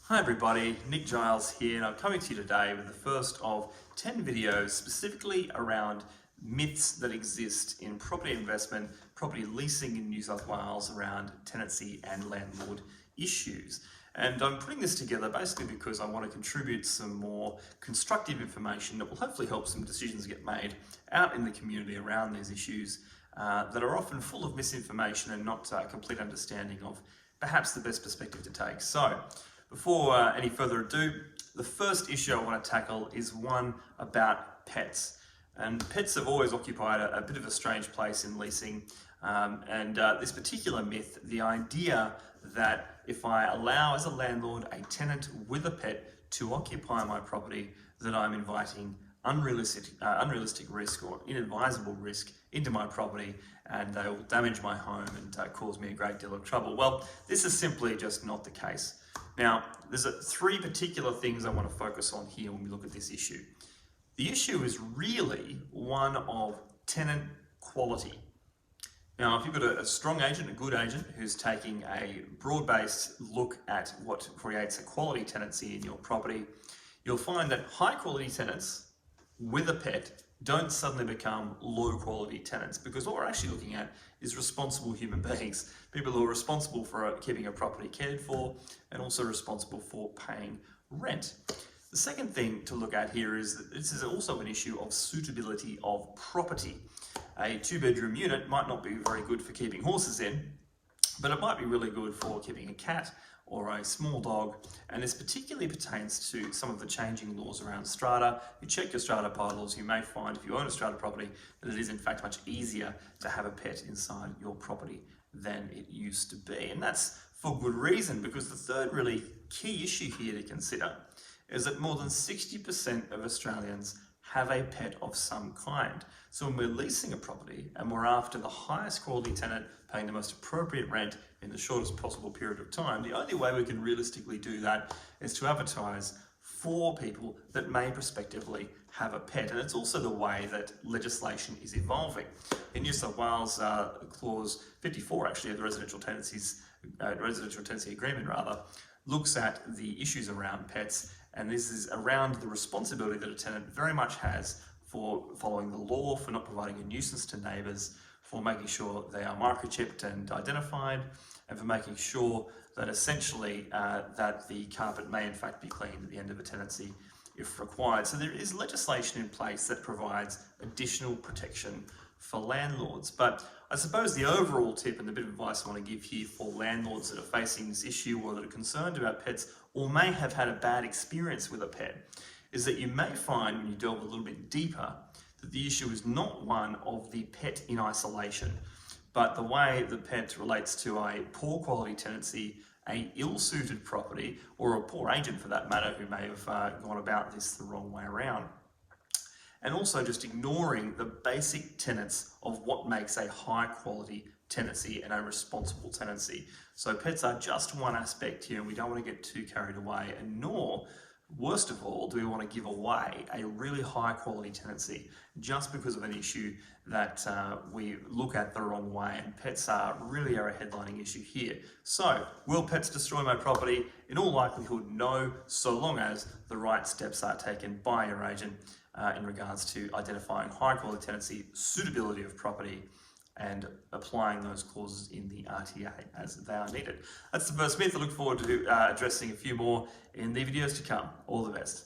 Hi everybody, Nick Giles here, and I'm coming to you today with the first of 10 videos specifically around myths that exist in property investment, property leasing in New South Wales around tenancy and landlord issues. And I'm putting this together basically because I want to contribute some more constructive information that will hopefully help some decisions get made out in the community around these issues that are often full of misinformation and not complete understanding of perhaps the best perspective to take. So, before any further ado, the first issue I want to tackle is one about pets. And pets have always occupied a bit of a strange place in leasing. This particular myth, the idea that if I allow as a landlord a tenant with a pet to occupy my property, that I'm inviting unrealistic risk or inadvisable risk into my property, and they will damage my home and cause me a great deal of trouble. Well, this is simply just not the case. Now, there's three particular things I want to focus on here when we look at this issue. The issue is really one of tenant quality. Now, if you've got a strong agent, a good agent, who's taking a broad-based look at what creates a quality tenancy in your property, you'll find that high-quality tenants with a pet don't suddenly become low-quality tenants, because what we're actually looking at is responsible human beings, people who are responsible for keeping a property cared for and also responsible for paying rent. The second thing to look at here is that this is also an issue of suitability of property. A two-bedroom unit might not be very good for keeping horses in, but it might be really good for keeping a cat or a small dog, and this particularly pertains to some of the changing laws around strata. You check your strata titles, you may find if you own a strata property that it is in fact much easier to have a pet inside your property than it used to be. And that's for good reason, because the third really key issue here to consider is that more than 60% of Australians have a pet of some kind. So when we're leasing a property and we're after the highest quality tenant paying the most appropriate rent in the shortest possible period of time, the only way we can realistically do that is to advertise for people that may prospectively have a pet. And it's also the way that legislation is evolving. In New South Wales, clause 54 actually of the residential tenancy agreement looks at the issues around pets, and this is around the responsibility that a tenant very much has for following the law, for not providing a nuisance to neighbours, for making sure they are microchipped and identified, and for making sure that essentially that the carpet may in fact be cleaned at the end of a tenancy if required. So there is legislation in place that provides additional protection for landlords. But I suppose the overall tip and the bit of advice I want to give here for landlords that are facing this issue or that are concerned about pets or may have had a bad experience with a pet is that you may find when you delve a little bit deeper that the issue is not one of the pet in isolation, but the way the pet relates to a poor quality tenancy, a ill-suited property, or a poor agent for that matter who may have gone about this the wrong way around. And also just ignoring the basic tenets of what makes a high quality tenancy and a responsible tenancy. So pets are just one aspect here, and we don't want to get too carried away, and nor, worst of all, do we want to give away a really high quality tenancy just because of an issue that we look at the wrong way. And pets are really a headlining issue here. So, will pets destroy my property? In all likelihood, no, so long as the right steps are taken by your agent in regards to identifying high quality tenancy, suitability of property, and applying those clauses in the RTA as they are needed. That's the first myth. I look forward to addressing a few more in the videos to come. All the best.